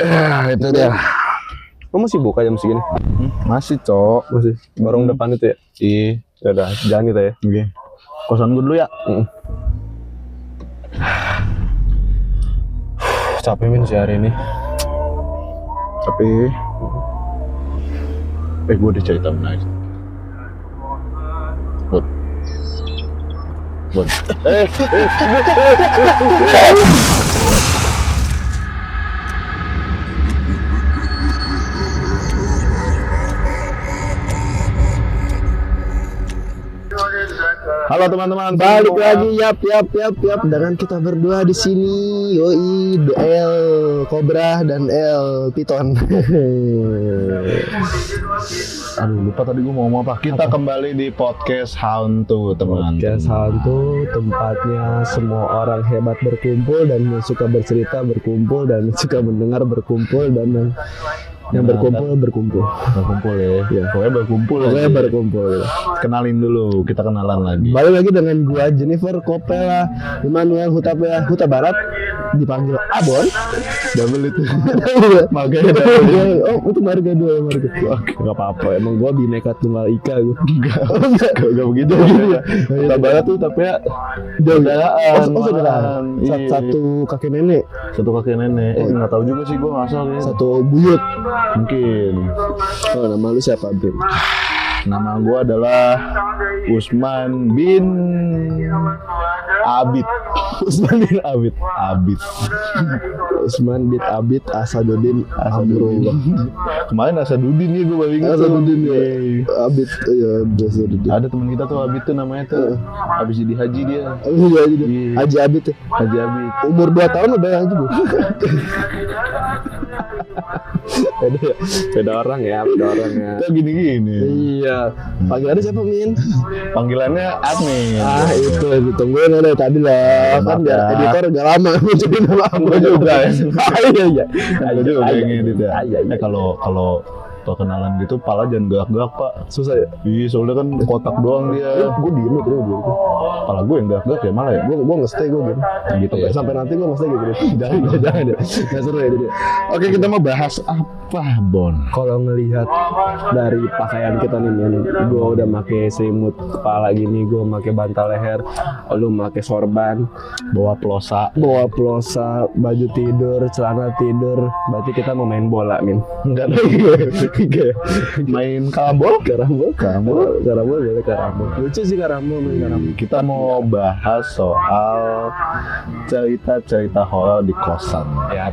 Itu dia. Kamu masih buka jam segini? Masih, Cok. Masih. Warung depan itu ya? Iya. Ya udah, jangan kita ya. Oke. Kosan gue dulu ya. Capek Min sih hari ini. Tapi gue udah cerita menarik. Bon. Halo teman-teman, Balik lagi yap dengan kita berdua di sini. Yoi, L Cobra dan L Python. Aduh, lupa tadi gue mau ngomong apa. Kita kembali di podcast Hantu, teman. Podcast Hantu, tempatnya semua orang hebat berkumpul dan yang suka bercerita berkumpul dan suka mendengar berkumpul dan yang berkumpul ya. Pokoknya berkumpul. Ya. Kenalin dulu, kita kenalan lagi. Balik lagi dengan gua Jennifer Kopela Immanuel Huta Barat, dipanggil Abon. Double itu. Makanya oh itu marga 2 marga. Enggak apa-apa, emang gua Bhinneka Tunggal Ika gua. Enggak begitu ya. Huta Barat tuh tapi ya saudaraan. Satu kakek nenek. Enggak tahu juga sih, gua ngasal ya. Satu buyut. Mungkin. Oh, nama lu siapa, Bim? Nama gua adalah Usman bin Abid. Usman bin Abid Asaduddin Amrullah. Kemarin Asaduddin ya, gue baru ingat. Asaduddin ya. Abid ya, Asaduddin. Ada teman kita tuh Abid tuh namanya tuh. Habis jadi haji dia. Haji Abid ya. Haji Abid. Umur 2 tahun udah haji, Bu. Beda orang ya. Kita gini-gini. Iya. Panggilannya siapa, Min? Panggilannya admin. Itu ditungguin dari tadi lah. Kan editor gak lama jadi nama Gue juga ya. Iya. Gue juga pengen edit ya. Kalau perkenalan gitu, pala jangan gerak-gerak, Pak. Susah ya? Iya, soalnya kan kotak doang dia. Gue diem tuh. Pala gue yang gerak-gerak ya malah ya. Gue nge-stay gue gitu. Gitu ya. Sampai nanti gue nge-stay gitu. Jangan deh. Gak seru ya jadi. Oke, kita mau bahas apa, Bon? Kalau ngelihat dari pakaian kita nih, men, gue udah pakai selimut kepala gini, gue pakai bantal leher, lu pakai sorban, Bawa plosa, baju tidur, celana tidur. Berarti kita mau main bola, Min. enggak main karambol. Boleh karambol. Lucu sih karambol, main karambol. Kita mau bahas soal cerita-cerita horor di kosan. Ya.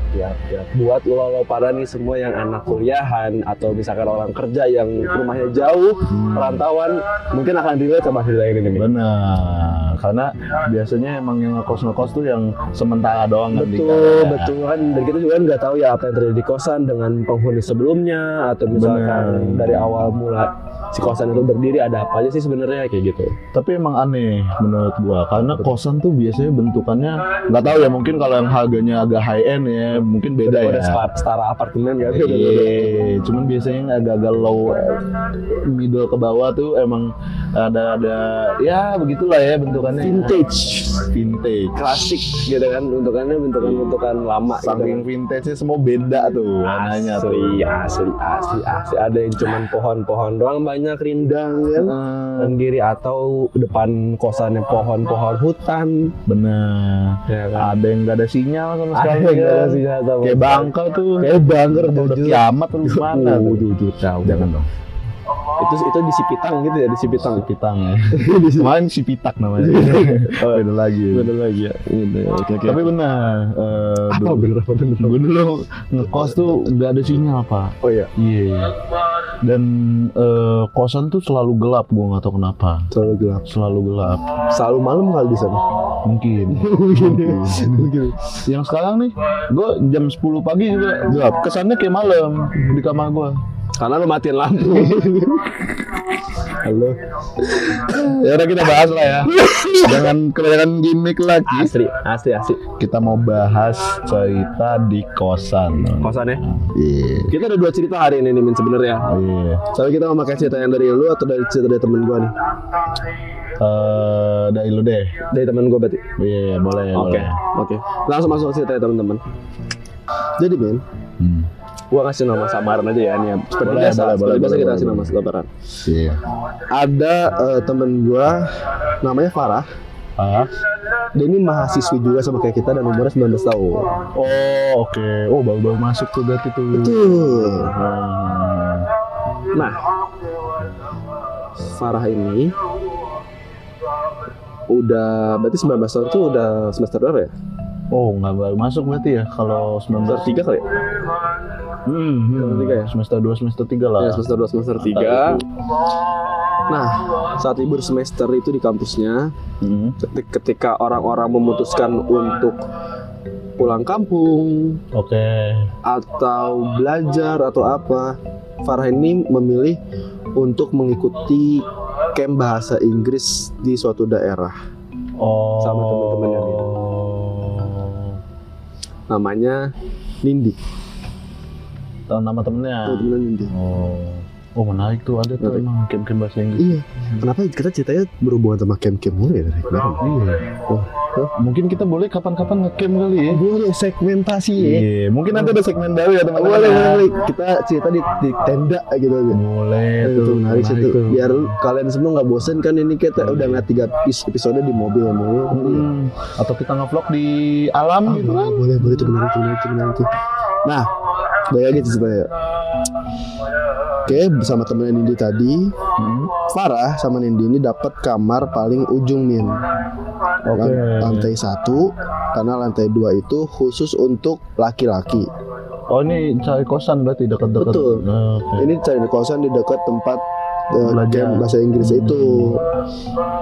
Buat lo pada nih semua yang anak kuliahan atau misalkan orang kerja yang rumahnya jauh, perantauan, mungkin akan relate sama cerita ini nih. Benar, karena biasanya emang yang ngekos tuh yang sementara doang. Betul kan, dan kita juga nggak tahu ya apa yang terjadi di kosan dengan penghuni sebelumnya, atau misalkan dari awal mula si kosan itu berdiri ada apa aja sih sebenarnya kayak gitu. Tapi emang aneh menurut gua, karena kosan tuh biasanya bentukannya nggak tahu ya, mungkin kalau yang harganya agak high end ya mungkin beda ya. Setara apartemen kan. Iya, cuman biasanya yang agak-agak low middle ke bawah tuh emang ada ya begitulah ya bentukannya. Vintage, klasik gitu kan, bentukan lama. Saking gitu. vintage-nya semua beda tuh warnanya tuh. Asli. Ada yang cuman pohon-pohon doang, banyak rindang kan. Dan kiri atau depan kosannya pohon-pohon hutan. Bener. Ya kan? Ada yang nggak ada sinyal sama sekali. Kayak bangker tuh. Udah kiamat tuh gimana tuh? Jujur tahu. Jangan dong. Itu di Sipitang gitu ya, di Sipitang ya. Kemarin si Pitak namanya. Beda lagi ya. Oke. Tapi benar. Bener. Gue dulu ngekos tuh nggak ada sinyal, Pak. Oh iya. Iya. Dan kosan tuh selalu gelap, gue nggak tahu kenapa. Selalu gelap. Selalu malam kali di sana. Mungkin. Yang sekarang nih, gue jam 10 pagi juga gelap. Kesannya kayak malam di kamar gue. Karena lu matiin lampu. Halo. Ya udah, kita bahas lah ya. Jangan kebanyakan gimmick lagi. Asli. Kita mau bahas cerita di kosan. Kosan ya? Iya. Kita ada 2 cerita hari ini nih, Min, sebenarnya. Iya. Soalnya kita mau pakai cerita yang dari lu atau dari cerita dari temen gua nih? Dari lu deh. Dari temen gua berarti. Iya, boleh. Oke. Langsung masuk ke cerita ya, teman-teman. Jadi, Min, Gua kasih nama samaran aja ya nih. Seperti Boleh, biasa, boleh, seperti boleh, biasa boleh, kita kasih boleh. nama samaran. Iya. Ada temen gua namanya Farah. Dia ini mahasiswi juga sama kayak kita dan umurnya 19 tahun. Oh, oke. Oh, baru-baru masuk tuh berarti tuh. Betul. Hmm. Nah, Farah ini udah berarti 19 tahun tuh udah semester berapa ya? Oh, nggak baru masuk berarti ya kalau Semester 19. 3 kali ya? Semester 3 ya? Semester 2, semester 3 lah. Ya, semester 2, semester 3. Nah, saat libur semester itu di kampusnya, Hmm. ketika orang-orang memutuskan untuk pulang kampung Oke. atau belajar atau apa, Farah ini memilih untuk mengikuti camp bahasa Inggris di suatu daerah. Oh. Sama teman-temannya dia. Namanya Nindi. Tahu nama temennya. Teman-teman Nindi. Oh, menarik tuh, ada tuh Menarik. emang camp-camp bahasa Inggris. Iya. Kenapa kita ceritanya berhubungan sama camp-camp mulu ya dari kemarin? Iya. Mungkin kita boleh kapan-kapan nge-camp kali ya. Boleh segmentasi ya. Iya, mungkin nanti ada segmen baru ya teman-teman. Boleh. Kita cerita di tenda gitu aja. Boleh Itu tuh, menarik sih tuh. tuh. Biar kalian semua nggak bosen kan ini kita udah ngeliat 3 episode di mobil mulu. Atau kita nge-vlog di alam gitu kan. Boleh itu menarik tuh. Nah, balik lagi ceritanya. Oke, bersama temennya Nindi tadi, Farah sama Nindi ini dapat kamar paling ujung Min. Oke. Lantai 1, karena lantai 2 itu khusus untuk laki-laki. Oh, ini cari kosan berarti dekat-dekat. Betul. Oke. Ini cari kosan di dekat tempat Belajar. camp bahasa Inggris itu.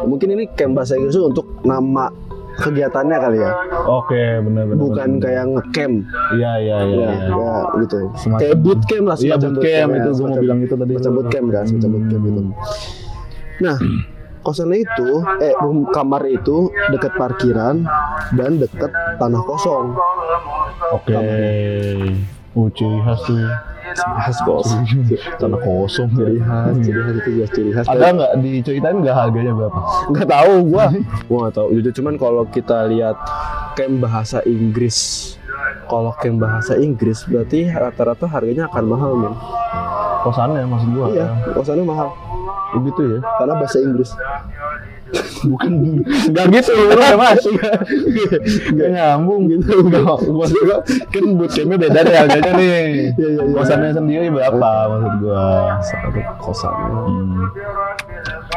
Mungkin ini camp bahasa Inggris itu untuk nama kegiatannya kali ya, Oke, benar-benar. bukan kayak ngecamp. Iya. Ya, ya, gitu. Semacam- Kayak bootcamp lah, Iya, semacam bootcamp ya, itu gue mau semacam- bilang itu tadi. Semacam bootcamp kan, semacam bootcamp itu. Nah, kosannya itu, kamar itu dekat parkiran dan dekat tanah kosong. Oke. Ciri khas tuh. Khas kos. Tanah kosong. Ciri khas itu jelas ciri khas. Ada nggak diceritain nggak harganya berapa? Nggak tahu gua nggak tahu. Jujur cuman kalau kita lihat camp bahasa Inggris, berarti rata-rata harganya akan mahal men. Kosannya maksud gua. Iya, kosannya mahal Begitu ya. karena bahasa Inggris. Bukan nggak gitu udah masuk. Nggak nyambung gitu. Maksud gua kan bootcampnya beda deh harganya nih. Iya. Kosannya sendiri berapa maksud gua? Kosannya.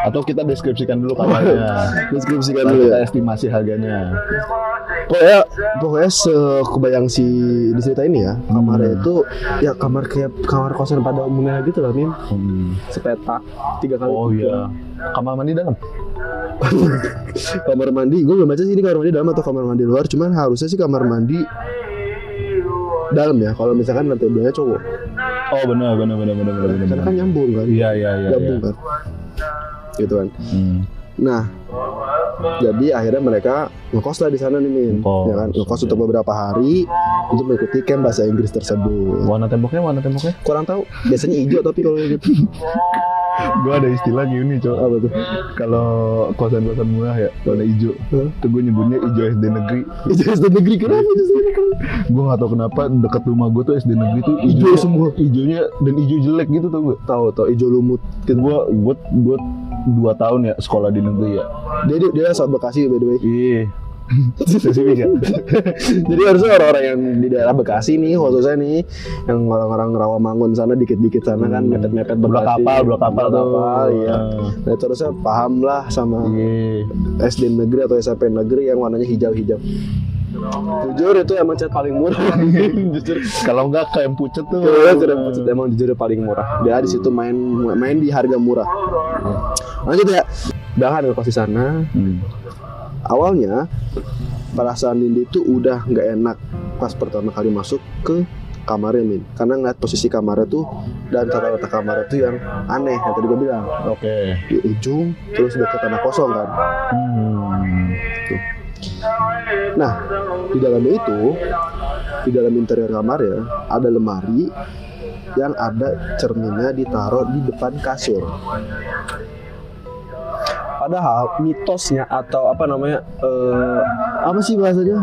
Atau kita deskripsikan dulu kamarnya. Deskripsikan Lalu dulu kita ya. estimasi harganya. Pokoknya sekebayang si di cerita ini ya, kamarnya itu ya kamar kayak kamar kosan pada umumnya gitu lah Mim. Sepetak 3 kali. Oh iya. Kamar mandi dalam. Kamar mandi, gue belum baca sih ini kamar mandi dalam atau kamar mandi luar, cuman harusnya sih kamar mandi dalam ya. Kalau misalkan lantai 2-nya cowok, Oh benar. karena kan nyambung kan, Iya. nyambung kan, gitu kan. Nah, jadi akhirnya mereka ngekos lah di sana nih Min, Ngekos, ya kan, ngekos iya. untuk beberapa hari untuk mengikuti camp bahasa Inggris tersebut. Warna temboknya? Kurang tahu, biasanya hijau tapi kalau gitu. Gua ada istilah gini, Cok. Apa tuh? Kalau kosan-kosan murah ya, warna hijau. Tuh gue nyebutnya hijau SD negeri. Hijau SD negeri kenapa hijau SD negeri? Gue gak tau kenapa dekat rumah gue tuh SD negeri tuh Hijau semua. Hijaunya dan hijau jelek gitu tuh gue. Tahu hijau lumut. Gue 2 tahun ya sekolah di negeri ya. Dia asal Bekasi by the way. Iya. Spesifik ya. Jadi harusnya orang-orang yang di daerah Bekasi nih, khususnya nih, yang orang-orang Rawamangun sana dikit-dikit sana kan mepet-mepet Blok Bekasi. kapal tuh. Iya. Nah, itu harusnya paham lah sama Iya. SD negeri atau SMP negeri yang warnanya hijau-hijau. Jujur itu emang cat paling murah. Jujur. Kalau enggak kayak pucet tuh. Emang jujur paling murah. Dia di situ main di harga murah. Lanjut ya. Udah kan ngekos di sana. Awalnya perasaan Nindi itu udah nggak enak pas pertama kali masuk ke kamarnya Min, karena ngeliat posisi kamarnya tuh dan tata-tata kamarnya tuh yang aneh yang tadi gue bilang, Oke. di ujung terus dekat tanah kosong kan. Tuh. Nah, di dalamnya itu, di dalam interior kamarnya ada lemari yang ada cerminnya ditaruh di depan kasur. Padahal mitosnya atau apa namanya, apa sih bahasanya?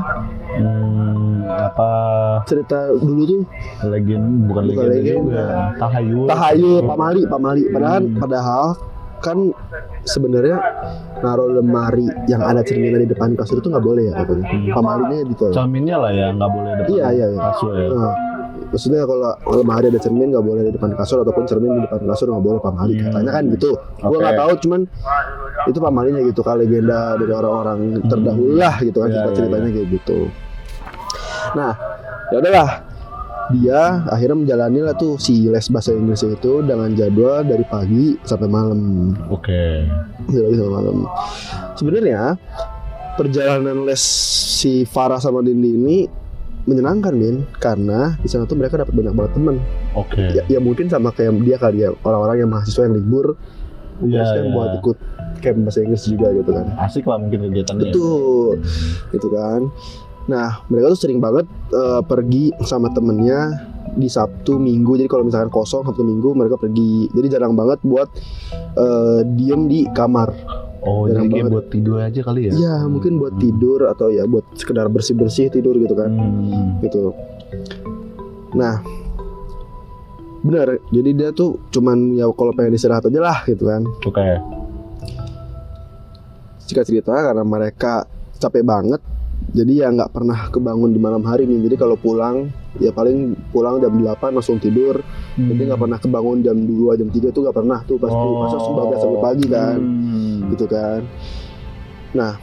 apa cerita dulu tuh bukan legenda legenda. juga. Tahayul. Pamali. Padahal kan sebenarnya naruh lemari yang ada cerminnya di depan kasur itu nggak boleh ya katanya. Pamalinya gitu. Cerminnya lah ya nggak boleh depan Iya. kasur ya. Maksudnya kalau lemari ada cermin nggak boleh di depan kasur ataupun cermin di depan kasur nggak boleh pamali. Katanya kan gitu. Gua nggak tahu, cuman itu pamalinya gitu kan, legenda dari orang-orang terdahulu lah gitu kan, ceritanya kayak gitu. Nah, ya udahlah. Dia akhirnya menjalani lah tuh si les bahasa Inggris itu dengan jadwal dari pagi sampai malam. Oke. Dari pagi sampai malam. Sebenarnya perjalanan les si Farah sama Dindi ini menyenangkan, Min, karena di sana tuh mereka dapat banyak banget teman. Oke. Ya mungkin sama kayak dia kali ya, orang-orang yang mahasiswa yang libur terus kan buat ikut camp bahasa Inggris juga gitu kan. Asik lah mungkin kegiatannya. Betul, gitu kan. Nah, mereka tuh sering banget pergi sama temennya di Sabtu Minggu. Jadi kalau misalkan kosong Sabtu Minggu mereka pergi. Jadi jarang banget buat diem di kamar. Oh, jarang jadi kayak banget. buat tidur aja kali ya? Iya, mungkin buat tidur atau ya buat sekedar bersih-bersih tidur gitu kan. Gitu. Nah, benar. Jadi dia tuh cuman ya kalau pengen istirahat aja lah gitu kan. Oke. Singkat cerita, karena mereka capek banget, jadi ya nggak pernah kebangun di malam hari nih. Jadi kalau pulang ya paling pulang jam 8 langsung tidur. Jadi nggak pernah kebangun jam 2, jam 3 tuh nggak pernah tuh pasti. Masa sudah sampai pagi kan, gitu kan. Nah,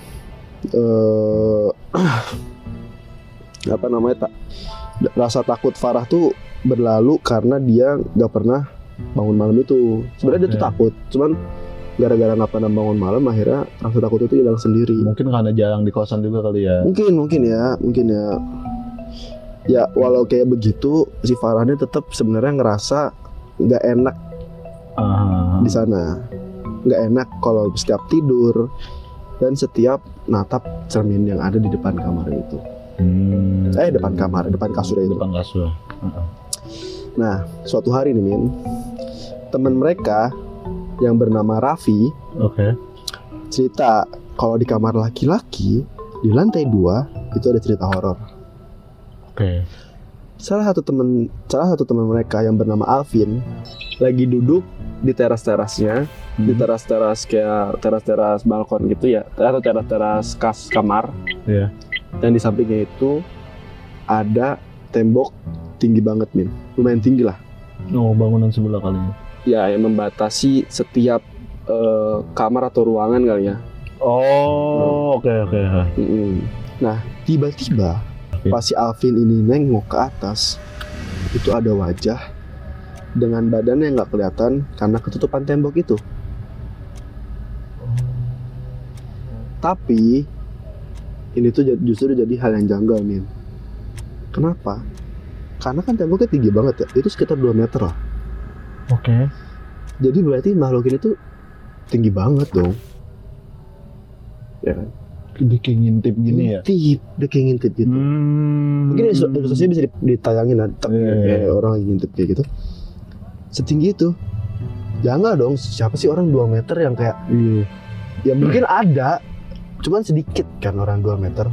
apa namanya rasa takut Farah tuh berlalu karena dia nggak pernah bangun malam itu. Sebenarnya dia tuh takut, cuman gara-gara nggak pernah bangun malam akhirnya rasa takut itu hilang sendiri. Mungkin karena jarang di kosan juga kali ya. Mungkin ya. Ya walau kayak begitu, si Farahnya tetap sebenarnya ngerasa nggak enak di sana. Nggak enak kalau setiap tidur dan setiap natap cermin yang ada di depan kamar itu. Depan kasur itu. Depan kasur. Nah, suatu hari nih, Min, teman mereka yang bernama Raffi cerita kalau di kamar laki-laki di lantai 2 itu ada cerita horor. Oke. Salah satu teman mereka yang bernama Alvin lagi duduk di teras-terasnya, di teras-teras kayak teras-teras balkon gitu ya, atau teras-teras kamar. Iya. Dan di sampingnya itu ada tembok tinggi banget, Min. Lumayan tinggi lah. Oh, bangunan sebelah kali ya. Ya, yang membatasi setiap kamar atau ruangan kali ya. Oh, oke. Nah, tiba-tiba pas si Alvin ini nengok ke atas, itu ada wajah dengan badannya yang nggak kelihatan karena ketutupan tembok itu. Tapi ini tuh justru jadi hal yang janggal, Min. Kenapa? Karena kan temboknya tinggi banget ya, itu sekitar 2 meter lah. Oke. Jadi berarti makhluk ini tuh tinggi banget dong. Ya kan? Dia kayak ngintip gini ya? Dia kayak ngintip gitu. Mungkin ilustrasinya bisa ditayangin ya, orang lagi ngintip kayak gitu. Setinggi itu. Jangan dong, siapa sih orang 2 meter yang kayak ya mungkin ada, cuman sedikit kan orang 2 meter.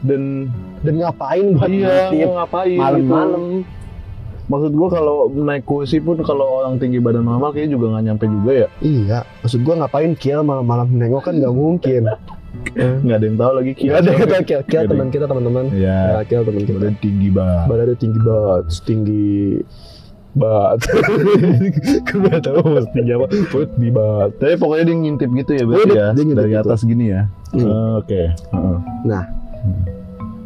Dan ngapain buat ngintip ngapain malam-malam. Maksud gua kalau naik kursi pun kalau orang tinggi badan normal kayaknya juga nggak nyampe juga ya. Iya, maksud gua ngapain Kiel malam-malam nengok kan nggak mungkin. Nggak ada yang tahu lagi Nggak ada yang tahu Kiel teman kita teman-teman. Iya. Kiel teman kita. Badan tinggi banget. Badannya tinggi banget, setinggi bat. Gue tahu mas tinggi apa. Perut di bat. Tapi pokoknya dia ngintip gitu ya berarti ya. Dia ngintip dari gitu. atas gini ya. Oke. Nah,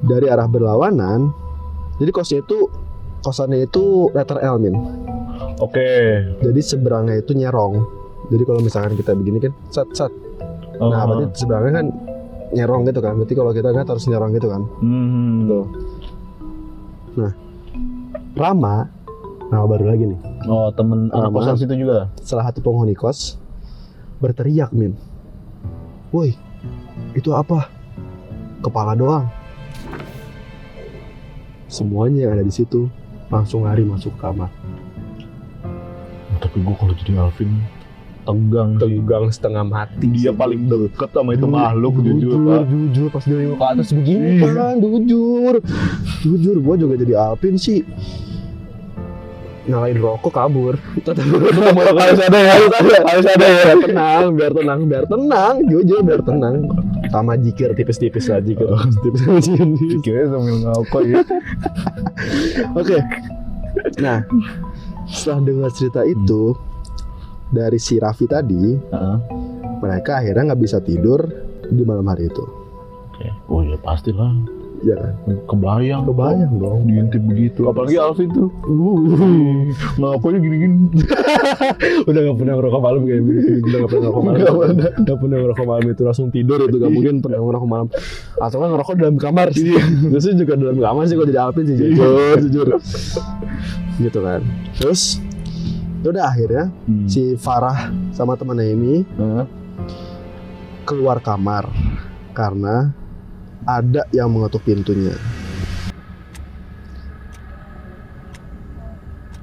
dari arah berlawanan, jadi kosannya itu letter L, Min. Oke. Jadi seberangnya itu nyerong. Jadi kalau misalkan kita begini kan, sat. Nah, berarti seberangnya kan nyerong gitu kan. Berarti kalau kita lihat harus nyerong gitu kan. Tuh. Nah, Rama, nama baru lagi nih. Oh, temen anak kosan situ juga. Salah satu penghuni kos berteriak, Min. Woi, itu apa? Kepala doang. Semuanya yang ada di situ langsung lari masuk kamar. Tapi gue kalau jadi Alvin tegang sih. tegang setengah mati. Dia paling deket sama itu makhluk jujur Pak. Jujur pas dia nengok ke atas begini kan, jujur gue juga jadi Alvin sih nyalain rokok kabur. Harus ada ya, harus ada ya. biar tenang, jujur biar tenang. Sama jikir tipis-tipis lah, jikir tipis-tipis. Kira sambil ngerokok ya. Oke. Nah, setelah dengar cerita itu dari si Raffi tadi, mereka akhirnya nggak bisa tidur di malam hari itu. Oke. Oh ya pastilah. Ya kan? Kebayang dong. diintip begitu. Apalagi Alvin tuh. Ngapain gini-gini. Udah gak pernah ngerokok malam kayak begitu. Udah gak pernah ngerokok malam. Gak pernah ngerokok malam itu langsung tidur itu. Gak mungkin pernah ngerokok malam. Atau kan ngerokok dalam kamar sih. Biasanya juga dalam kamar sih kalau jadi Alvin sih. Jujur. Gitu kan. Terus udah akhirnya si Farah sama temannya ini keluar kamar karena ada yang mengetuk pintunya.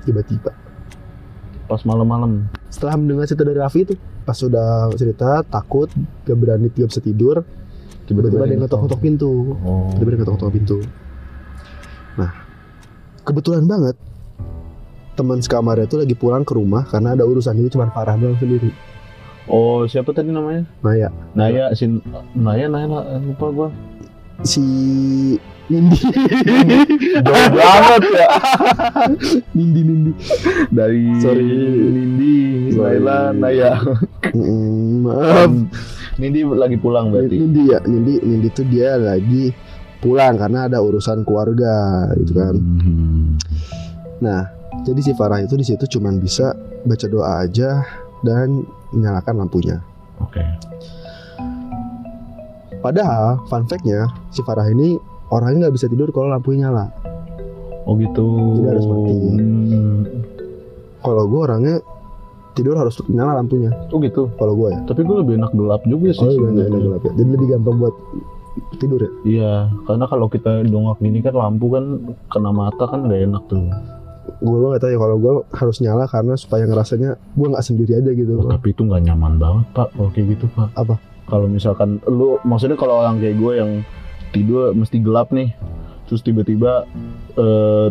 Tiba-tiba Pas malam-malam. setelah mendengar cerita dari Raffi itu, pas sudah cerita takut, gak berani, gak bisa tidur, tiba-tiba dia ngetok-ngetok pintu. Tiba-tiba dia ngetok-ngetok pintu. Nah, kebetulan banget teman sekamarnya itu lagi pulang ke rumah karena ada urusan, jadi cuma Farah doang sendiri. Oh, siapa tadi namanya? Naya Naya lah, lupa gua. si Nindi. Jauh banget ya. Nindi. Dari Nindi, Naila, Naya. Maaf. Nindi lagi pulang berarti. Nindi tuh dia lagi pulang karena ada urusan keluarga gitu kan. Nah, jadi si Farah itu di situ cuman bisa baca doa aja dan menyalakan lampunya. Oke. Padahal fun fact-nya si Farah ini orangnya nggak bisa tidur kalau lampunya nyala. Oh gitu. Jadi harus mati. Kalau gue orangnya tidur harus nyala lampunya. Oh gitu. Kalau gue ya. Tapi gue lebih enak gelap juga sih. Oh iya, enak gelap ya. Jadi lebih gampang buat tidur ya. Iya, karena kalau kita dongak gini kan lampu kan kena mata kan nggak enak tuh. Gue nggak tahu ya, kalau gue harus nyala karena supaya ngerasanya gue nggak sendiri aja gitu. Oh, tapi itu nggak nyaman banget Pak kalau kayak gitu Pak. Apa? Kalau misalkan lu, maksudnya kalau orang kayak gue yang tidur mesti gelap nih, terus tiba-tiba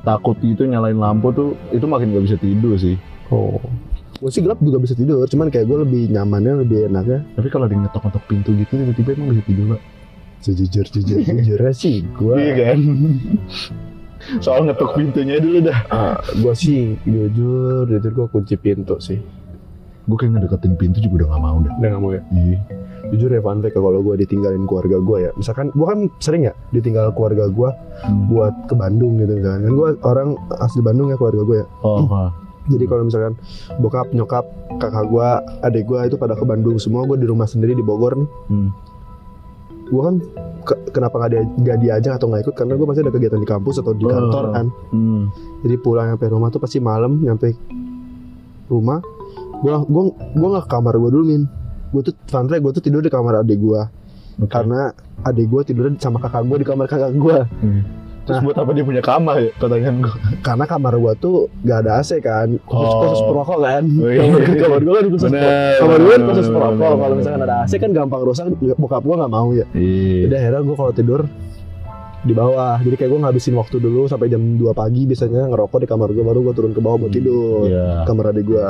takut gitu nyalain lampu tuh, itu makin gak bisa tidur sih. Oh, gue sih gelap juga bisa tidur, cuman kayak gue lebih nyamannya, lebih enaknya. Tapi kalau dia ngetok-ngetok pintu gitu tiba-tiba emang bisa tidur Pak? Jujurnya sih gue. Iya kan? Soal ngetok pintunya dulu dah. Gue sih jujur gue kunci pintu sih. Gue kayak ngedeketin pintu juga udah gak mau dah. Udah gak mau ya? Iya. Jujur ya fun fact, kalau gue ditinggalin keluarga gue ya, misalkan gue kan sering ya ditinggal keluarga gue buat ke Bandung gitu kan gue orang asli Bandung ya keluarga gue ya. Jadi kalau misalkan bokap, nyokap, kakak gue, adik gue itu pada ke Bandung semua, gue di rumah sendiri di Bogor nih. Gue kan kenapa gak diajak atau gak ikut, karena gue pasti ada kegiatan di kampus atau di kantor kan. Jadi pulang sampai rumah tuh pasti malam, nyampe rumah gue gak ke kamar gue dulu Min. Gue tuh tidur di kamar adik gue. Karena adik gue tidur sama kakak gue di kamar kakak gue. Terus buat apa dia punya kamar ya, pertanyaan gue? Karena kamar gue tuh gak ada AC kan, khusus perokok kan. Kamar gue kan khusus perokok. Kalau misalkan ada AC kan gampang rusak, bokap gue gak mau ya. Jadi akhirnya gue kalau tidur di bawah. Jadi kayak gue ngabisin waktu dulu sampai jam 2 pagi biasanya ngerokok di kamar gue, baru gue turun ke bawah buat tidur. Kamar adik gue.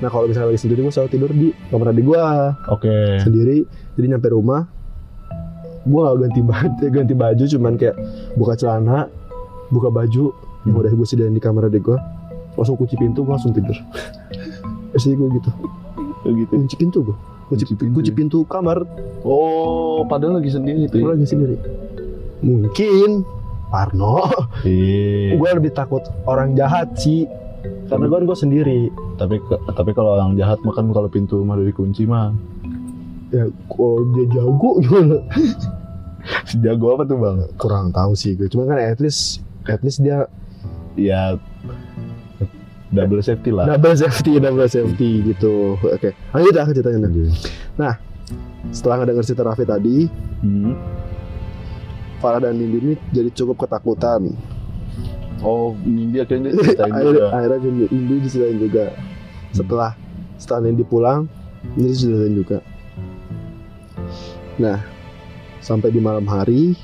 Nah kalau misalnya lagi sendiri gue selalu tidur di kamar adik gue. Sendiri. Jadi nyampe rumah gue gak ganti baju, cuman kayak buka celana, buka baju yang udah gue sediain di kamar adik gue, langsung kunci pintu, gue langsung tidur. Biasanya gue gitu. Kunci pintu gue. Kunci pintu kamar. Oh, padahal lagi sendiri tuh. Lagi sendiri. Mungkin Parno. Gue lebih takut orang jahat sih, karena gue sendiri. Tapi kalau orang jahat makan kalau pintu rumah udah dikunci mah. Ya kalau dia jago gimana? Jago apa tuh Bang? Kurang tahu sih gue. Cuma kan at least dia ya double safety lah. Double safety gitu. Oke. Lanjut ya ceritanya. Nah, setelah ngedenger cerita Raffi tadi, Farah dan Nindi ini jadi cukup ketakutan. Oh, Nindi akhirnya diceritain juga. Akhirnya Nindi diceritain juga. Setelah Nindi pulang, Jadi sudah juga. Nah, sampai di malam hari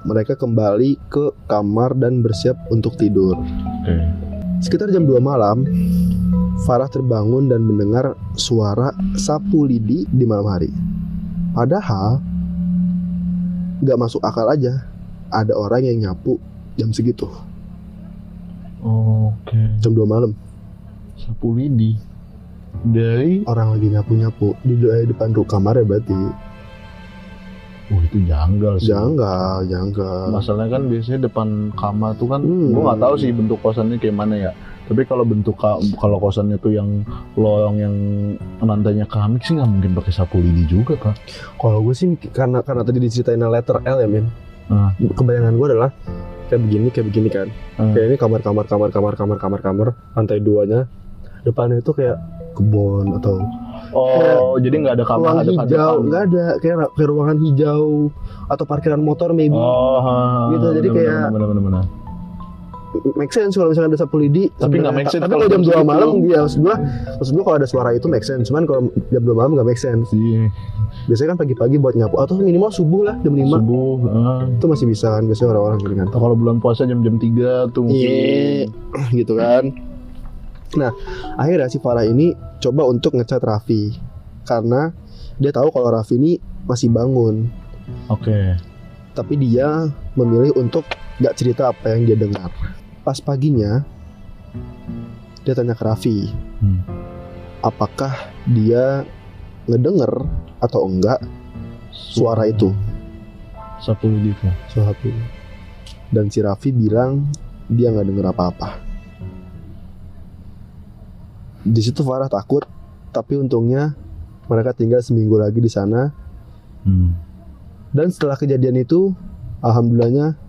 mereka kembali ke kamar dan bersiap untuk tidur. Oke. Sekitar jam 2 malam, Farah terbangun dan mendengar suara sapu lidi di malam hari. Padahal gak masuk akal aja, ada orang yang nyapu jam segitu, Oke. jam 2 malam. Sapu lidi dari Orang lagi nyapu-nyapu di depan kamarnya berarti. itu janggal sih. Janggal. Masalahnya kan biasanya depan kamar tuh kan, Hmm. gua nggak tahu sih bentuk kosannya kayak mana ya. Tapi kalau kalau kosannya tuh yang lorong yang lantainya keramik sih nggak mungkin pakai sapu lidi juga kan. Kalau gue sih karena tadi diceritain letter L ya men. Ah. Kebayangan gue adalah kayak begini kan. Ah. Kayak ini kamar, lantai 2-nya. Depannya itu kayak kebun atau Oh, jadi nggak ada kamar, ruang hijau, nggak ada kayak ruangan hijau atau parkiran motor maybe. Oh, Gitu, jadi kayak- benar. Make sense kalau misalkan ada sapu lidi. Tapi nggak make sense Tapi kalau kalau jam jam 2 segitu. malam ya maksud gua kalau ada suara itu make sense. Cuman kalau jam 2 malam nggak make sense. Iya. Biasanya kan pagi-pagi buat nyapu atau minimal subuh lah jam 5. Subuh. Itu masih bisa kan biasanya orang-orang gini kan. Atau kalau bulan puasa jam 3 tuh mungkin. Iya, gitu kan. Nah, akhirnya si Farah ini coba untuk ngecat Raffi karena dia tahu kalau Raffi ini masih bangun, Oke. tapi dia memilih untuk gak cerita apa yang dia dengar. Pas paginya, dia tanya ke Raffi, apakah dia ngedenger atau enggak suara itu, Sapu lidi tuh. suara itu. Dan si Raffi bilang dia nggak denger apa-apa. Di situ Farah takut, tapi untungnya mereka tinggal seminggu lagi di sana. Dan setelah kejadian itu, alhamdulillahnya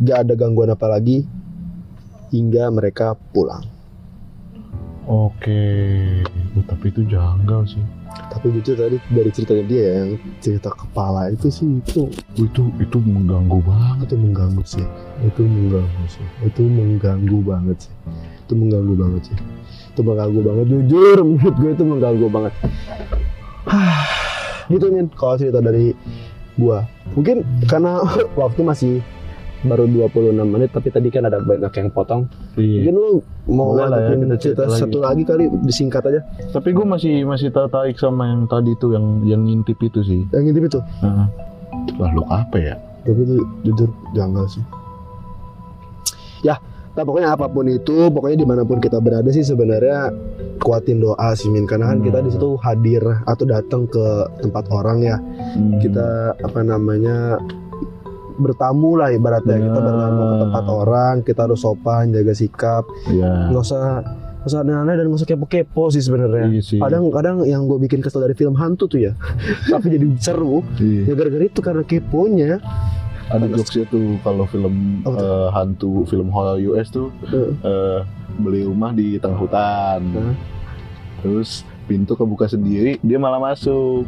gak ada gangguan apa lagi hingga mereka pulang. Oke. Tapi itu janggal sih. Tapi jujur tadi dari ceritanya dia ya, yang cerita kepala itu sih Itu mengganggu banget. itu mengganggu sih. Itu mengganggu banget jujur menurut gue itu mengganggu banget. Gitu Min kalau cerita dari gua. Mungkin karena waktu masih baru 26 menit tapi tadi kan ada banyak yang potong. Iya. Mungkin lu mau Boleh lah ya, lanjutin kita cerita cerita satu lagi kali disingkat aja. Tapi gue masih tertarik sama yang tadi tuh yang ngintip itu sih. Yang intip itu. Makhluk apa ya? Tapi itu jujur janggal sih. Ya, nah pokoknya apapun itu, pokoknya dimanapun kita berada sih sebenarnya kuatin doa sih Min, karena kan kita di situ hadir atau datang ke tempat orang ya. Kita bertamu lah ibaratnya. Kita bertamu ke tempat orang, kita harus sopan, jaga sikap, Iya. nggak usah aneh-aneh dan nggak usah kepo-kepo sih sebenarnya. Iya sih. Kadang yang gue bikin kesel dari film hantu tuh ya, tapi jadi seru. Iya. Ya gara-gara itu karena keponya. Ada jokesnya tuh kalau film hantu, film horror US tuh beli rumah di tengah hutan. Terus pintu kebuka sendiri, dia malah masuk.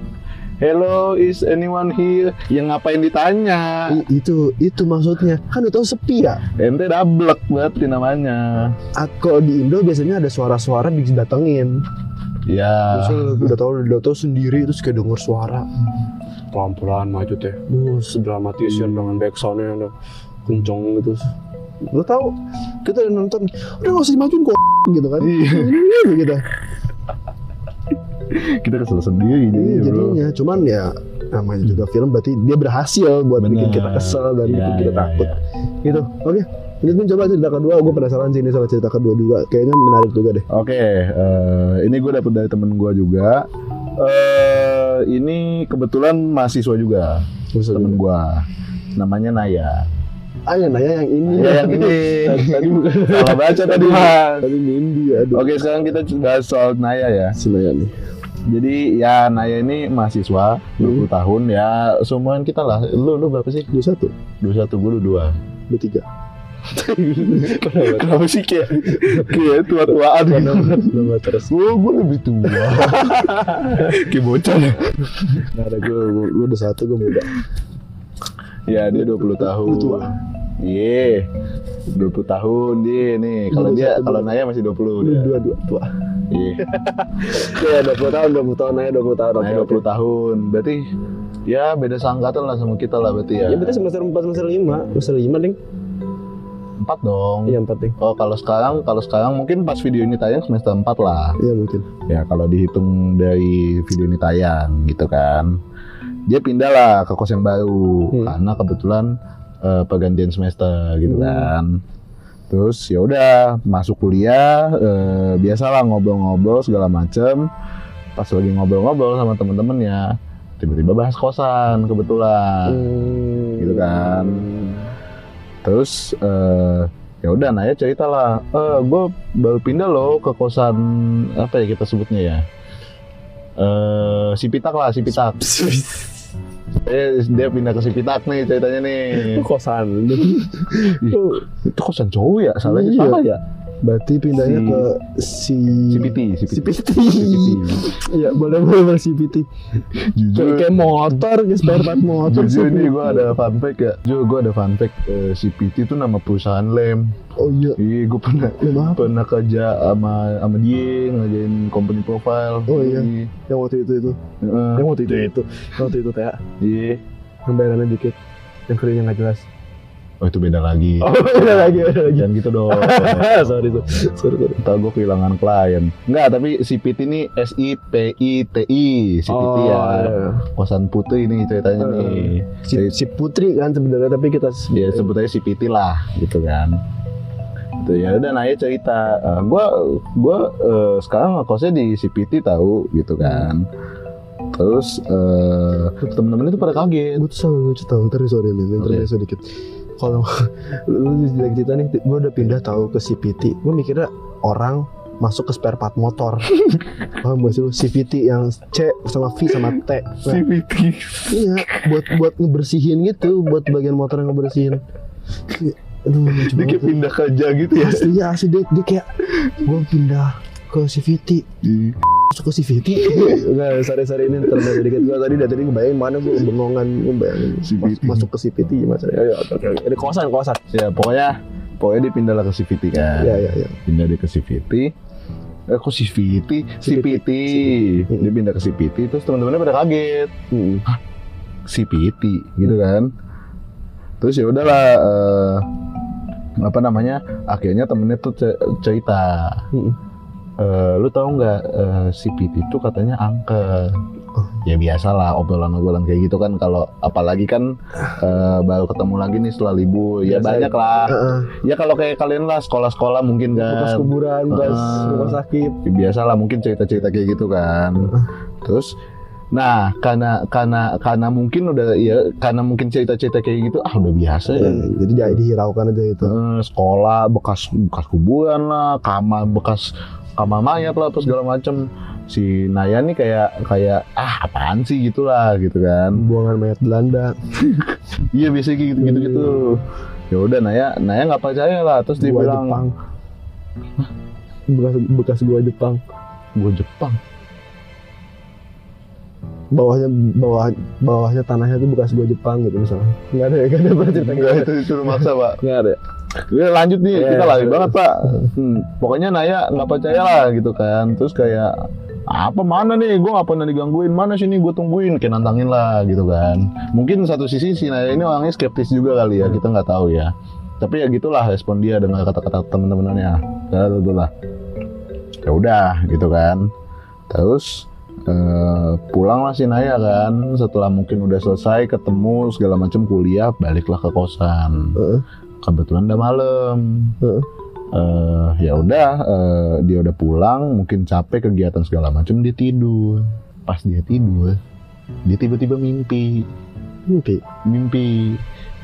Hello, is anyone here? Yang ngapain ditanya? Itu maksudnya kan udah tahu sepi ya. Ente dablek berarti namanya. Kalau di Indo biasanya ada suara-suara didatengin. Ya. Terus udah tahu sendiri terus kayak denger suara pelan-pelan maju teh. Dramatisir dengan backsoundnya yang kenceng gitu. Lo tahu kita udah nonton, udah nggak usah dimajuin kok gitu kan? Iya. Gitu. Kita kesel sendiri Jadinya, cuman ya namanya juga film berarti dia berhasil buat bikin kita kesel dan bikin kita takut. Gitu. Oke. Lanjutin coba cerita kedua, gue penasaran sih ini sama cerita kedua juga. Kayaknya menarik juga deh. Oke, ini gue dapet dari temen gue juga. Ini kebetulan mahasiswa juga, temen gue. Namanya Naya. Ya Naya yang ini. Ya, yang ini. Tadi bukan salah baca tadi Mas. Tadi Nindi, aduh. Oke, sekarang kita bahas soal Naya ya. Si Naya nih. Jadi ya Naya ini mahasiswa 20 tahun ya, seumuran kita lah. Lu berapa sih? 21. 21, gue 22. 23. Kenapa sih kayak tua-tuaan gitu? Nama terus. Gue lebih tua. Kayak bocah. Nah, ada gue udah 1, gue muda. Ya dia 20 tahun. Lu tua. Iya. 20 tahun dia nih. Kalau Naya masih 20 dia. Dua tua. Iya. Ya 20 tahun Naya 20 tahun. Naya 20 tahun. Berarti ya beda seangkatan lah sama kita lah berarti ya. Ya berarti semester 4 semester 5 ding. 4 dong. Iya 4 ding. Oh kalau sekarang mungkin pas video ini tayang semester 4 lah. Iya mungkin. Ya kalau dihitung dari video ini tayang gitu kan. Dia pindah lah ke kos yang baru karena kebetulan pergantian semester gitu kan. Terus ya udah masuk kuliah, biasalah ngobrol-ngobrol segala macem. Pas lagi ngobrol-ngobrol sama temen-temennya, tiba-tiba bahas kosan kebetulan, gitu kan. Terus ya udah Naya cerita lah, gue baru pindah loh ke kosan apa ya kita sebutnya ya, Sipitak. Dia pindah ke Sipitak nih ceritanya nih. Kosan. Itu kosan cowok ya? Salahnya Iya. salah ya? Berarti pindahnya ke CPT. Iya, boleh CPT. Jujur, Kayak motor, kayak spare part motor. jujur nih gue ada fun fact ya. CPT itu nama perusahaan lem. Oh iya. Iya, gue pernah kerja sama dia ngajain company profile. Oh iya. Yang waktu itu. Heeh. Yang waktu itu teh. Iya. Yang bayarannya dikit. Yang kerjanya nggak jelas. Oh itu beda lagi. Beda lagi. Jangan gitu dong. sorry. Ntar gue kehilangan klien. Enggak, tapi CPT ini SIPITI. CPT ya. Iya. Kosan putri ini ceritanya nih. Si Putri kan sebenarnya, tapi kita Ya sebetulnya CPT lah gitu kan. Itu ya udah Naya cerita, gua sekarang ngekosnya di CPT tahu gitu kan. Terus temen-temen itu pada kaget. gue tuh selalu lucu tau. Sorry nih, intermezzo dikit. Kalau lu lagi cerita nih, gue udah pindah tahu ke CPT. Gue mikirnya orang masuk ke spare part motor. Paham gak sih lu? CVT yang C sama V sama T. Nah, CVT. iya, buat ngebersihin gitu, buat bagian motor yang ngebersihin. Aduh, lucu Dia kayak banget. pindah kerja gitu ya. Asli dia kayak gue pindah ke CVT. Masuk ke CVT. Enggak, sorry ini terlalu dikit. Gue tadi ngebayangin mana gue bengongan, gue bayangin CVT. masuk ke CVT gimana caranya. Oke. Ada kosan. Ya pokoknya dia pindah lah ke CVT kan. Iya. Pindah dia ke CVT. Kok CVT? CPT. Dia pindah ke CPT, terus teman-temannya pada kaget. CPT gitu kan. Terus ya udahlah, akhirnya temennya tuh cerita. Lu tahu nggak CPT itu katanya angker. Ya biasalah obrolan kayak gitu kan, kalau apalagi kan baru ketemu lagi nih setelah libur. Ya banyak lah. Ya kalau kayak kalian lah sekolah mungkin kan. Bekas kuburan, bekas rumah sakit. Ya, biasalah mungkin cerita-cerita kayak gitu kan. Terus nah karena mungkin cerita-cerita kayak gitu udah biasa ya. Jadi dihiraukan aja itu. Sekolah bekas kuburan lah, kamar mayat lah, terus segala macem. Si Naya nih kayak apaan sih gitulah gitu kan. Buangan mayat Belanda. Iya biasa gitu. Ya udah Naya nggak percaya lah, terus dia bilang Jepang. Bekas gua Jepang. Gua Jepang. Bawahnya tanahnya tuh bekas gua Jepang gitu misalnya. Enggak ada pernah cerita Enggak, itu maksa Pak. Enggak ada. Ya, lanjut nih, kita lari banget Pak. Pokoknya Naya nggak percaya lah gitu kan. Terus kayak apa mana nih, gue nggak pernah digangguin, mana sini gue tungguin, kayak nantangin lah gitu kan. Mungkin satu sisi si Naya ini orangnya skeptis juga kali ya, kita nggak tahu ya. Tapi ya gitulah respon dia dengan kata-kata teman-temannya. Ya lah. Ya udah gitu kan. Terus pulanglah si Naya kan, setelah mungkin udah selesai ketemu segala macam kuliah, baliklah ke kosan. Kebetulan udah malam. Ya udah, dia udah pulang, mungkin capek kegiatan segala macam, dia tidur. Pas dia tidur, dia tiba-tiba mimpi.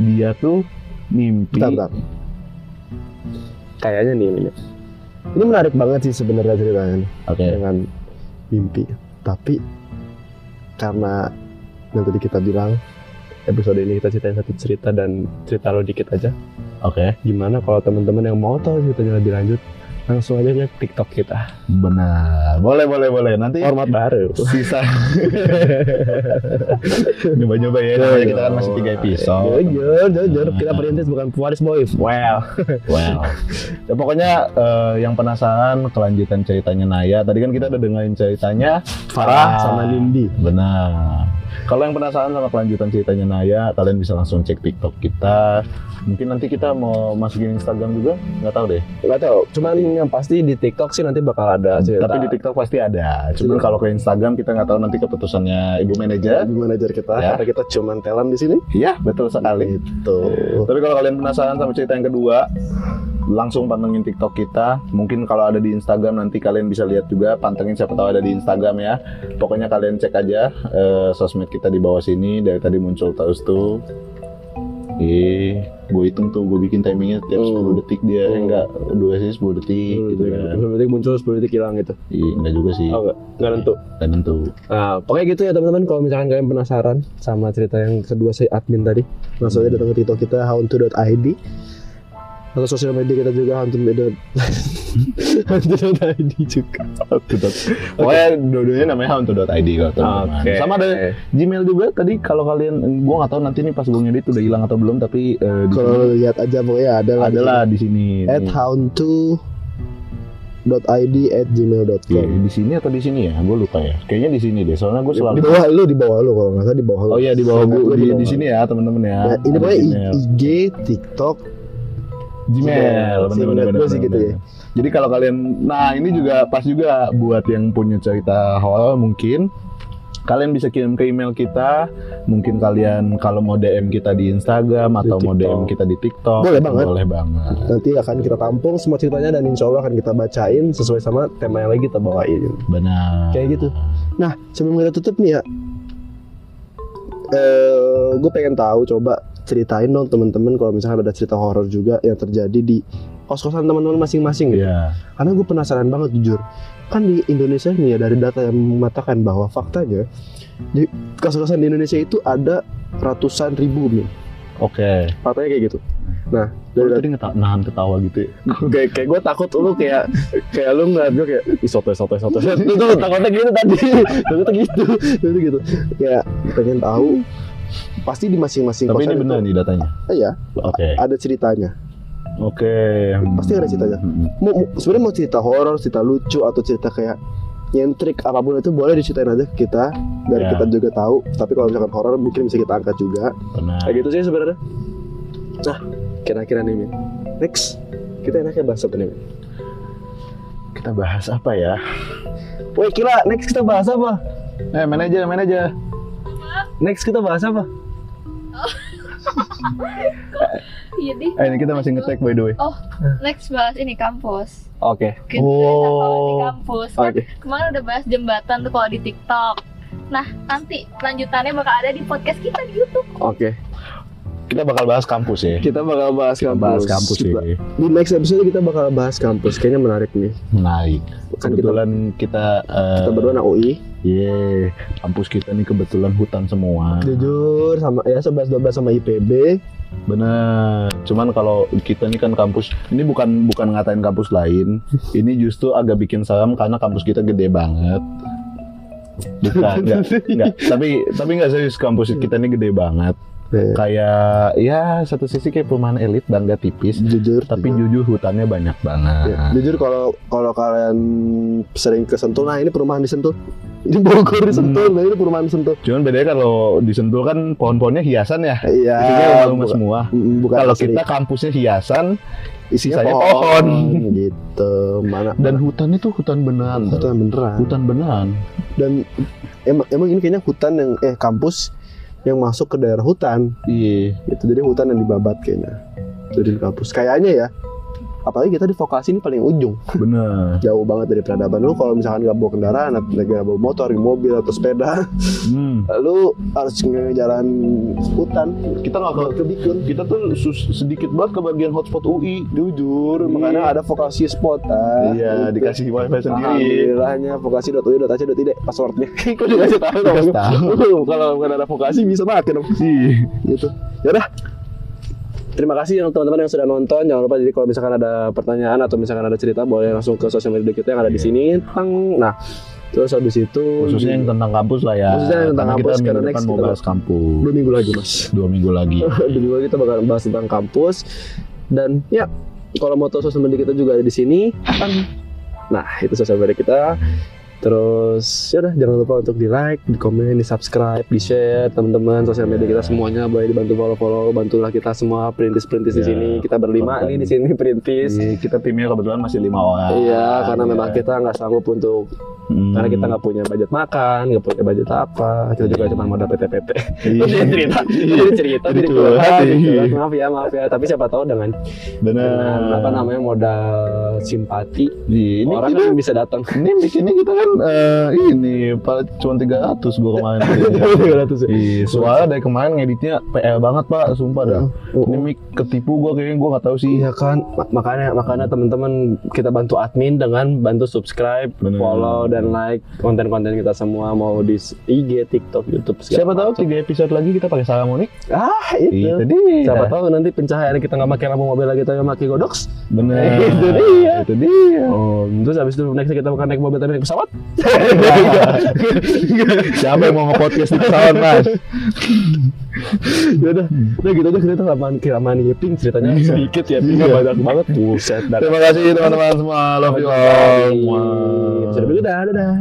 Dia tuh mimpi. Bentar. Kayaknya nih ini menarik banget sih sebenarnya ceritanya nih. Oke. Dengan mimpi. Tapi karena yang tadi kita bilang episode ini kita ceritain satu cerita dan cerita lo dikit aja. Oke. Gimana kalau teman-teman yang mau tahu ceritanya lebih lanjut, langsung aja ke TikTok kita. Benar. Boleh. Nanti Format baru. sisa nyoba-nyoba ya. Namanya kita kan masih 3 episode. Jujur. Kita perintis bukan pewaris boys. Well. Ya pokoknya yang penasaran kelanjutan ceritanya Naya. Tadi kan kita udah dengerin ceritanya Farah sama Nindi. Benar. Kalau yang penasaran sama kelanjutan ceritanya Naya, kalian bisa langsung cek TikTok kita. Mungkin nanti kita mau masukin Instagram juga, nggak tahu deh. Nggak tahu. Cuman yang pasti di TikTok sih nanti bakal ada cerita. Tapi di TikTok pasti ada. Cuman kalau ke Instagram kita nggak tahu nanti keputusannya ibu manajer. Ibu manajer kita, Ya. karena kita cuman talent di sini. Iya, betul sekali. Itu. Tapi kalau kalian penasaran sama cerita yang kedua, langsung pantengin TikTok kita. Mungkin kalau ada di Instagram nanti kalian bisa lihat juga, pantengin siapa tahu ada di Instagram ya. Pokoknya kalian cek aja sosmed kita di bawah sini, dari tadi muncul terus tuh. Gue hitung tuh, gue bikin timingnya tiap 10 detik dia, enggak 2 sih 10 detik gitu kan. 10 detik muncul, 10 detik hilang gitu. Iya, enggak juga sih. Oh enggak nentu. Enggak nentu. Nah, pokoknya gitu ya teman-teman. Kalau misalkan kalian penasaran sama cerita yang kedua si admin tadi, langsung aja datang ke TikTok kita hauntu.id. Atau sosial media kita juga hauntu.id juga. Pokoknya dua-duanya namanya hauntu.id kalau teman-teman. Oke. Sama ada Gmail juga tadi kalau kalian, gua nggak tahu nanti nih pas gua ngedit udah hilang atau belum, tapi di Kalau sini lihat aja pokoknya adalah di sini. @hauntu.id@gmail.com. Iya, di sini atau di sini ya? Gue lupa ya. Kayaknya di sini deh. Soalnya gue selalu Di bawah lu kalau nggak salah di bawah lu. Oh iya, di bawah gue di bawah. sini ya, teman-teman ya. Nah, ini Ada pokoknya Gmail. IG, TikTok, Gmail, Gmail gua sih gitu ya. Jadi kalau kalian, nah ini juga pas juga buat yang punya cerita horor mungkin kalian bisa kirim ke email kita. Mungkin kalian kalau mau DM kita di Instagram atau mau DM kita di TikTok, Boleh banget. Boleh banget. nanti akan kita tampung semua ceritanya dan insya Allah akan kita bacain sesuai sama tema yang lagi kita bawain. Benar. Kayak gitu. Nah, sebelum kita tutup nih ya, gue pengen tahu, coba ceritain dong teman-teman kalau misalkan ada cerita horor juga yang terjadi di kos-kosan teman-teman masing-masing gitu. Iya. Karena gue penasaran banget jujur. Kan di Indonesia nih ya, dari data yang mengatakan bahwa faktanya di kos-kosan di Indonesia itu ada ratusan ribu nih. Oke. Faktanya kayak gitu. Nah, Lu dari tadi nahan ketawa gitu ya. kayak gue takut lu kayak lu ngeliat gue kayak soto itu takutnya gitu tadi. Takutnya gitu kayak pengen tahu pasti di masing-masing Tapi ini kosan benar itu, nih datanya. iya Oke. ada ceritanya. Oke. Pasti ada ceritanya. Sebenarnya mau cerita horor, cerita lucu atau cerita kayak nyentrik apapun itu boleh diceritain aja ke kita biar Ya. kita juga tahu. Tapi kalau misalkan horor mungkin bisa kita angkat juga. Benar. Kayak gitu sih sebenarnya. Nah, kira-kira nih Min, next kita enaknya bahas apa nih Min? Kita bahas apa ya? Woi kira next kita bahas apa? Manajer. Next kita bahas apa? Iya deh. Ini kita masih nge-tag by the way. Oh, next bahas ini kampus. Oke. Kita di kampus. Kan Oke. kemarin udah bahas jembatan tuh kalau di TikTok. Nah, nanti lanjutannya bakal ada di podcast kita di YouTube. Oke. Kita bakal bahas kampus ya. Kita bakal bahas Kita kampus. bahas kampus Kita- ya. Di next episode kita bakal bahas kampus. Kayaknya menarik nih. Menarik. Kan Kebetulan kita Kita berdua anak UI. kampus kita nih kebetulan hutan semua. Jujur sama ya 11-12 sama IPB. Bener. Cuman kalau kita nih kan kampus, ini bukan ngatain kampus lain. Ini justru agak bikin seram karena kampus kita gede banget. Bukan, enggak. Tapi enggak serius, kampus kita ini gede banget. Kayak ya satu sisi kayak perumahan elit, bangga tipis. Jujur. Tapi jujur hutannya banyak banget. Ya, jujur kalau kalian sering ke Sentul, nah ini perumahan di Sentul. Di Bogor di Sentul, nah ini perumahan di Sentul. Cuman bedanya kalau di Sentul kan pohon-pohonnya hiasan ya. Iya. Isinya rumah semua. Bukan Kalau asli. kita kampusnya hiasan, isinya sisanya pohon. Gitu. Mana? dan hutan itu hutan beneran. tau. hutan beneran. Hutan beneran. Dan emang ini kayaknya hutan yang kampus yang masuk ke daerah hutan. Iya. Gitu. Jadi hutan yang dibabat kayaknya. Jadi di kampus. Kayaknya ya. Apalagi kita di vokasi ini paling ujung. Bener. Jauh banget dari peradaban. Lu kalau misalkan nggak bawa kendaraan, nggak bawa motor, mobil atau sepeda, lu harus ngejalan hutan. Kita nggak ke Bikun. Kita tuh sedikit banget ke bagian hotspot UI. Jujur, Iya. makanya ada vokasi spot. Iya, dikasih wifi sendiri. Alhamdulillahnya vokasi.ui.ac.id passwordnya. Kok dikasih tahu dong? Dikasih tahu. Kalau bukan ada vokasi bisa pakai dong. Iya. Gitu. Ya udah. Terima kasih yang teman-teman yang sudah nonton. Jangan lupa, jadi kalau misalkan ada pertanyaan atau misalkan ada cerita, boleh langsung ke sosial media kita yang ada di sini. Nah, terus habis itu Khususnya yang tentang kampus lah ya. Khususnya yang tentang kampus, kita karena minggu next depan mau kita bahas kampus. 2 minggu lagi, Mas. 2 minggu lagi. 2 minggu lagi kita bakal bahas tentang kampus. Dan ya, kalau mau tahu sosial media kita juga ada di sini. Nah, itu sosial media kita. Terus ya udah, jangan lupa untuk di like, di komen, di subscribe, di share teman-teman sosial media kita semuanya, boleh dibantu follow, bantulah kita semua perintis di Ya, sini. Kita berlima konten. nih di sini perintis. Kita timnya kebetulan masih 5 orang. Iya, karena memang kita nggak sanggup untuk karena kita nggak punya budget makan, nggak punya budget apa, kita juga cuma modal PT. Iya. Jadi cerita, Jadi jadi curhat, curhat. iya. Maaf ya. Tapi siapa tahu dengan Benar. apa namanya modal simpati, Ini orang kita, kan bisa datang. ini bikinnya kita kan ini cuma 300 gua kemarin. Iya, soalnya dari kemarin ngeditnya PR banget Pak, sumpah dah. Ini mic ketipu gua kayaknya, gua nggak tahu sih. Iya kan, makanya teman-teman kita bantu admin dengan bantu subscribe, Bener. follow dan like konten-konten kita semua, mau di IG, TikTok, YouTube. Siapa tahu 3 episode lagi kita pakai Salamonic. Itu. Itu dia. Siapa tahu nanti pencahayaan kita nggak pakai lampu mobil lagi, kita pakai Godox. Bener. Itu dia. Itu dia. Oh, terus habis itu next kita bakal naik mobil tapi naik pesawat. Siapa yang mau nge-podcast di pesawat, Mas? Ya udah gitu aja kita kelamaan nyiapin ceritanya sedikit ya, nggak banyak banget. Buset. Terima kasih teman-teman semua. Love you all. Wow. Sudah, dadah.